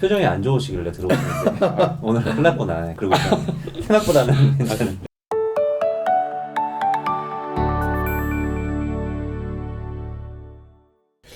표정이 안 좋으시길래 들어오셨는데 오늘 큰일 났구나. 그러고 있었는데 생각보다는 괜찮은.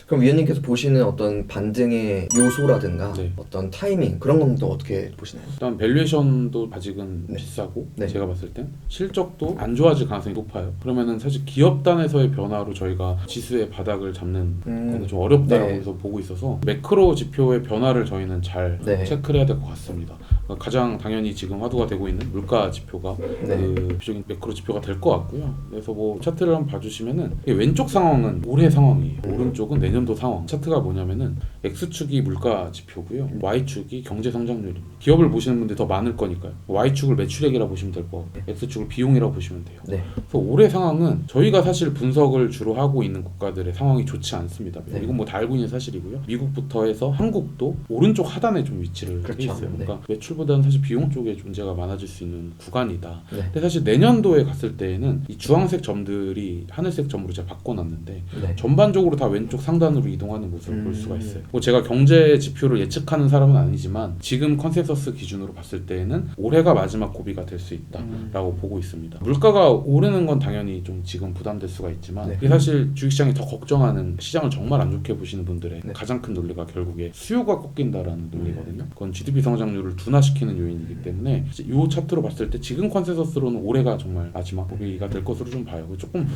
그럼 위원님께서 보시는 어떤 반등의 요소라든가 네. 어떤 타이밍 그런 건 또 어떻게 보시나요? 일단 밸류에이션도 아직은 네. 비싸고 네. 제가 봤을 땐 실적도 안 좋아질 가능성이 높아요. 그러면은 사실 기업 단에서의 변화로 저희가 지수의 바닥을 잡는 거는 좀 어렵다고 네. 해서 보고 있어서 매크로 지표의 변화를 저희는 잘 네. 체크를 해야 될 것 같습니다. 그러니까 가장 당연히 지금 화두가 되고 있는 물가 지표가 네. 그 대표적인 매크로 지표가 될 것 같고요. 그래서 뭐 차트를 한번 봐주시면은 왼쪽 상황은 올해 상황이에요. 오른쪽은 내년도 상황. 차트가 뭐냐면은 X축이 물가 지표고요. Y축이 경제 성장률입니다. 기업을 보시는 분들이 더 많을 거니까요. Y축을 매출액이라고 보시면 될 것 같고 X축을 비용이라고 보시면 돼요. 네. 그래서 올해 상황은 저희가 사실 분석을 주로 하고 있는 국가들의 상황이 좋지 않습니다. 네. 이건 뭐 다 알고 있는 사실이고요. 미국부터 해서 한국도 오른쪽 하단에 좀 위치를 그렇죠. 해 있어요. 네. 그러니까 매출보다는 사실 비용 쪽에 문제가 많아질 수 있는 구간이다. 네. 근데 사실 내년도에 갔을 때에는 이 주황색 점들이 하늘색 점으로 제가 바꿔놨는데 네. 전반적으로 다 왼쪽 상단으로 이동하는 모습을 볼 수가 있어요. 뭐 제가 경제 지표를 예측하는 사람은 아니지만 지금 컨센서스 기준으로 봤을 때에는 올해가 마지막 고비가 될 수 있다라고 보고 있습니다. 물가가 오르는 건 당연히 좀 지금 부담될 수가 있지만 네. 이게 사실 주식시장이 더 걱정하는 시장을 정말 안 좋게 보시는 분들의 네. 가장 큰 논리가 결국에 수요가 꺾인다라는 논리거든요. 그건 GDP 성장률을 둔화시키는 요인이기 때문에 이 차트로 봤을 때 지금 컨센서스로는 올해가 정말 마지막 고비가 될 것으로 좀 봐요. 조금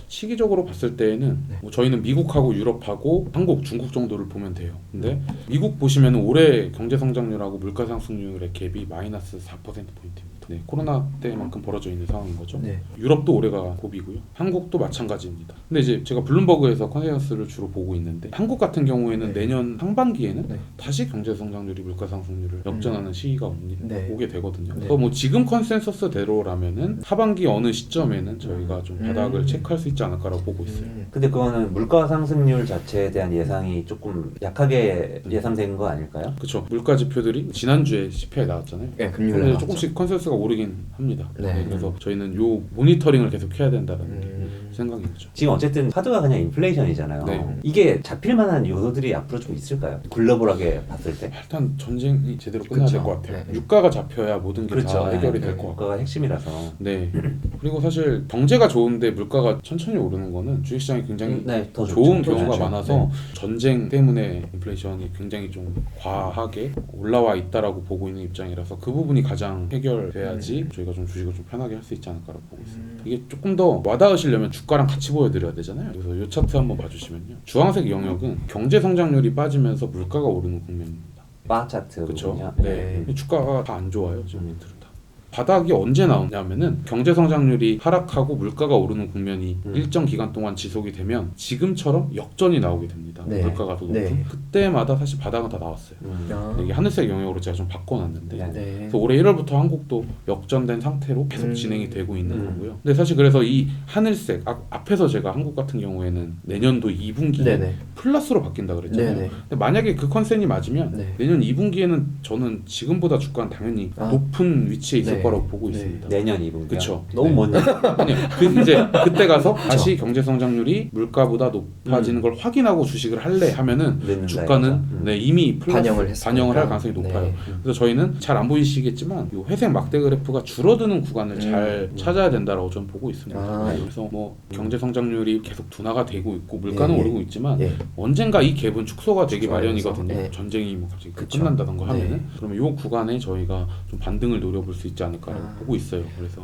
시기적으로 봤을 때에는 뭐 저희는 미국하고 유럽하고 한국, 중국 정도를 보면 돼요. 근데 미국 보시면 올해 경제 성장률하고 물가 상승률의 갭이 마이너스 4%포인트입니다. 네, 코로나 때만큼 벌어져 있는 상황인 거죠. 네. 유럽도 올해가 고비고요. 한국도 마찬가지입니다. 근데 이제 제가 블룸버그에서 컨센서스를 주로 보고 있는데 한국 같은 경우에는 네. 내년 상반기에는 네. 다시 경제 성장률이 물가 상승률을 역전하는 시기가 네. 오게 되거든요. 네. 그래서 뭐 지금 컨센서스대로라면은 하반기 어느 시점에는 저희가 좀 바닥을 체크할 수 있지 않을까라고 보고 있어요. 근데 그거는 물가 상승률 자체에 대한 예상이 조금 약하게 예상된 거 아닐까요? 그렇죠. 물가 지표들이 지난주에 CPI 나왔잖아요. 네, 금요일에 근데 나왔죠. 조금씩 컨센서스가 오르긴 합니다. 네. 네, 그래서 저희는 요 모니터링을 계속 해야 된다는 생각인 거죠. 지금 어쨌든 화두가 그냥 인플레이션이잖아요. 네. 이게 잡힐 만한 요소들이 앞으로 좀 있을까요? 글로벌하게 봤을 때. 일단 전쟁이 제대로 끝나야 그쵸. 될 것 같아요. 네. 유가가 잡혀야 모든 게 다 해결이 네. 될 것 같고. 물가가 핵심이라서. 네. 그리고 사실 경제가 좋은데 물가가 천천히 오르는 거는 주식시장이 굉장히 네, 더 좋은 좋죠. 경우가 좋죠. 많아서 네. 전쟁 때문에 인플레이션이 굉장히 좀 과하게 올라와 있다라고 보고 있는 입장이라서 그 부분이 가장 해결돼야지 저희가 좀 주식을 좀 편하게 할 수 있지 않을까라고 보고 있습니다. 이게 조금 더 와닿으시려면 주가랑 같이 보여드려야 되잖아요. 그래서 이 차트 한번 봐주시면요. 주황색 영역은 경제 성장률이 빠지면서 물가가 오르는 국면입니다. 바 차트. 그렇죠. 부분이요? 네. 주가가 다 안 좋아요. 지금 밑으로 다. 바닥이 언제 나오냐면은 경제 성장률이 하락하고 물가가 오르는 국면이 일정 기간 동안 지속이 되면 지금처럼 역전이 나오게 됩니다. 네. 물가가 더 높은 네. 그때마다 사실 바닥은 다 나왔어요. 아. 이게 하늘색 영역으로 제가 좀 바꿔놨는데 네. 네. 그래서 올해 1월부터 한국도 역전된 상태로 계속 진행이 되고 있는 음. 거고요. 근데 사실 그래서 이 하늘색 앞에서 제가 한국 같은 경우에는 내년도 2분기에 네네. 플러스로 바뀐다 그랬잖아요. 네네. 근데 만약에 그 컨센이 맞으면 네. 내년 2분기에는 저는 지금보다 주가는 당연히 아. 높은 위치에 있을 네. 거라고 보고 네. 있습니다. 내년 2분기요. 그쵸. 너무 네. 먼. 아니, 이제 그때 가서 다시 경제 성장률이 물가보다 높아지는 걸 확인하고 주식을 할래 하면은 늦는다 주가는 이거죠. 네, 이미 반영을 했으니까. 반영을 할 가능성이 높아요. 네. 그래서 저희는 잘 안 보이시겠지만 이 회색 막대 그래프가 줄어드는 구간을 잘 찾아야 된다라고 저는 보고 있습니다. 아, 그래서 뭐 경제 성장률이 계속 둔화가 되고 있고 물가는 예, 예. 오르고 있지만 예. 언젠가 이 갭은 축소가 되기 축소하면서, 마련이거든요. 네. 전쟁이 뭐 갑자기 그쵸. 끝난다던가 하면은 네. 그러면 이 구간에 저희가 좀 반등을 노려볼 수 있지 않을까라고 아. 보고 있어요. 그래서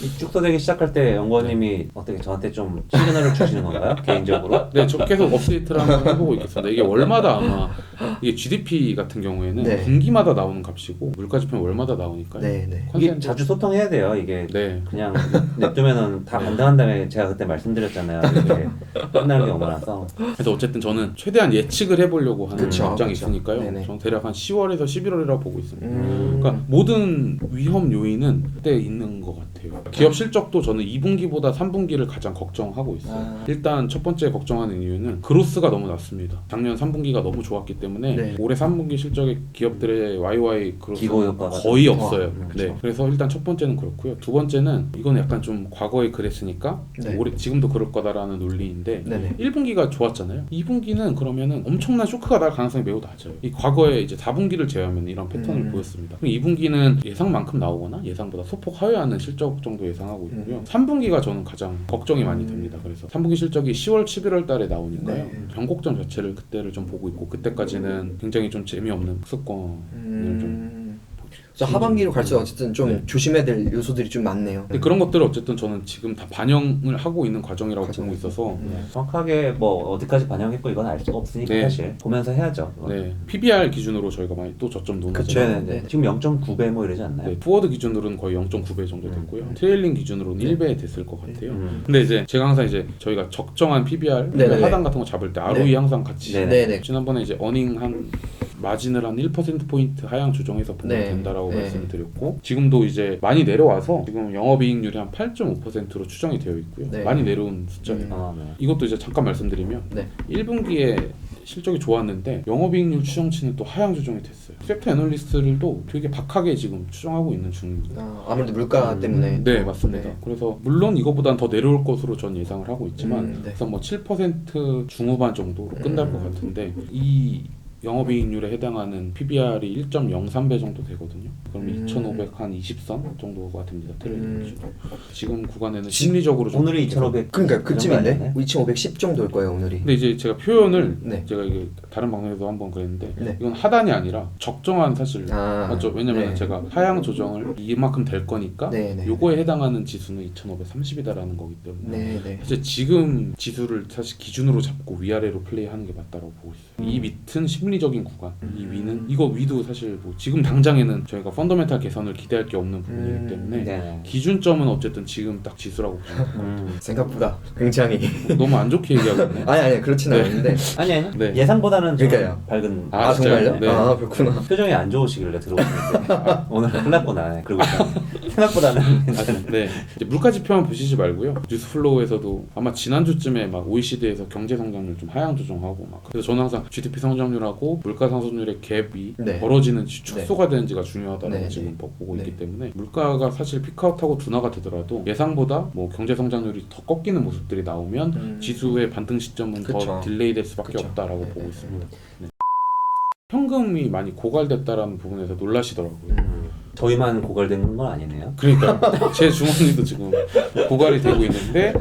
이 축소되기 시작할 때 연구원님이 어떻게 저한테 좀 시그널을 주시는 건가요? 개인적으로? 네, 저 계속 업데이트를 한번 해보고 있겠습니다. 이게 월마다 아마 이게 GDP 같은 경우에는 네. 분기마다 나오는 값이고 물가지표는 월마다 나오니까요. 네. 네. 이게 자주 소통해야 돼요. 이게 네. 그냥 냅두면은 다 반등한 다음에 제가 그때 말씀드렸잖아요. 이게 끝나는 경우가 많아서. 그래서 어쨌든 저는 최대한 예측을 해보려고 하는 그쵸, 입장이 그쵸. 있으니까요. 네네. 저는 대략 한 10월에서 11월이라고 보고 있습니다. 음. 그러니까 모든 위험 요인 요인은 그때 있는 것 같아요. 기업 실적도 저는 2분기보다 3분기를 가장 걱정하고 있어요. 일단 첫 번째 걱정하는 이유는 그로스가 너무 낮습니다. 작년 3분기가 너무 좋았기 때문에 네. 올해 3분기 실적의 기업들의 YY 기고 그로스는 효과가 거의 좀- 없어요. 그렇죠. 네, 그래서 일단 첫 번째는 그렇고요. 두 번째는 이건 약간 좀 과거에 그랬으니까 네. 올해 지금도 그럴 거다라는 논리인데 네네. 1분기가 좋았잖아요. 2분기는 그러면은 엄청난 쇼크가 날 가능성이 매우 낮아요. 이 과거에 이제 4분기를 제외하면 이런 패턴을 보였습니다. 그럼 2분기는 예상만큼 나오거나 예상보다 소폭 하회하는 실적 정도 예상하고 있고요. 3분기가 저는 가장 걱정이 많이 됩니다. 그래서 3분기 실적이 10월, 11월 달에 나오니까요. 네. 변곡점 자체를 그때를 좀 보고 있고 그때까지는 굉장히 좀 재미없는 습관을 좀 그래서 하반기로 갈수록 어쨌든 좀 네. 조심해야 될 요소들이 좀 많네요. 근데 그런 것들을 어쨌든 저는 지금 다 반영을 하고 있는 과정이라고 과정. 보고 있어서 네, 정확하게 뭐 어디까지 반영했고 이건 알 수가 없으니까 네. 사실 보면서 해야죠. 그건. 네, PBR 기준으로 저희가 많이 또 저점 그쵸. 논하잖아요. 네네네. 네. 지금 0.9배 뭐 이러지 않나요? 네, 포워드 기준으로는 거의 0.9배 정도 됐고요. 트레일링 기준으로는 네. 1배 됐을 것 같아요. 음. 근데 이제 제가 항상 이제 저희가 적정한 PBR, 네네네. 하단 같은 거 잡을 때 ROE 네. 항상 같이 네네. 네네. 지난번에 이제 어닝 한 마진을 한 1%포인트 하향 조정해서 보면 네. 된다라고 네. 말씀을 드렸고 지금도 이제 많이 내려와서 지금 영업이익률이 한 8.5%로 추정이 되어 있고요. 네. 많이 내려온 숫자예요. 아, 네. 이것도 이제 잠깐 말씀드리면 네. 1분기에 실적이 좋았는데 영업이익률 추정치는 또 하향 조정이 됐어요. 섹터 애널리스트들도 되게 박하게 지금 추정하고 있는 중입니다. 아무래도 물가 때문에. 네, 맞습니다. 네. 그래서 물론 이거보단 더 내려올 것으로 전 예상을 하고 있지만 네. 그래서 뭐 7% 중후반 정도로 끝날 것 같은데 이 영업이익률에 해당하는 PBR이 1.03배 정도 되거든요. 그럼 2,500 한 20선 정도가 됩니다. 트레이딩 기준. 지금 구간에는 심리적으로 좀 오늘이 2,500. 그러니까 그 정도 그쯤인데 아니나요? 2,510 정도일 거예요 오늘이. 근데 이제 제가 표현을 네. 제가 이게 다른 방송에서 한번 그랬는데 네. 이건 하단이 아니라 적정한 사실 맞죠? 왜냐면 네. 제가 하향 조정을 이만큼 될 거니까 네. 요거에 해당하는 지수는 2,530이다라는 거기 때문에 네. 사실 지금 지수를 사실 기준으로 잡고 위아래로 플레이하는 게 맞다고 보고 있어요. 이 밑은 심리적인 구간, 이 위는 이거 위도 사실 뭐 지금 당장에는 저희가 펀더멘탈 개선을 기대할 게 없는 부분이기 때문에 네. 기준점은 어쨌든 지금 딱 지수라고 봅니다. 생각보다 굉장히 너무 안 좋게 얘기하고 있네. 아니 그렇지는 네. 않은데. 아니 네. 예상보다는 좀 그러니까요. 밝은. 아, 진짜요? 정말요? 네. 아 그렇구나. 표정이 안 좋으시길래 들어오시는데 오늘 큰일 났구나. 그러고 있었는데 생각보다는 괜찮은. 네, 이제 물가 지표만 보시지 말고요. 뉴스플로우에서도 아마 지난주쯤에 막 OECD에서 경제 성장률 좀 하향 조정하고 막 그래서 저는 항상 GDP 성장률하고 물가 상승률의 갭이 네. 벌어지는 축소가 되는지가 중요하다고 네. 지금 보고 네. 있기 때문에 물가가 사실 피크아웃하고 둔화가 되더라도 예상보다 뭐 경제 성장률이 더 꺾이는 모습들이 나오면 지수의 반등 시점은 더 그쵸. 딜레이 될 수밖에 그쵸. 없다라고 네. 보고 있습니다. 네. 현금이 많이 고갈됐다라는 부분에서 놀라시더라고요. 저희만 고갈된 건 아니네요. 그러니까 제 주머니도 지금 고갈이 되고 있는데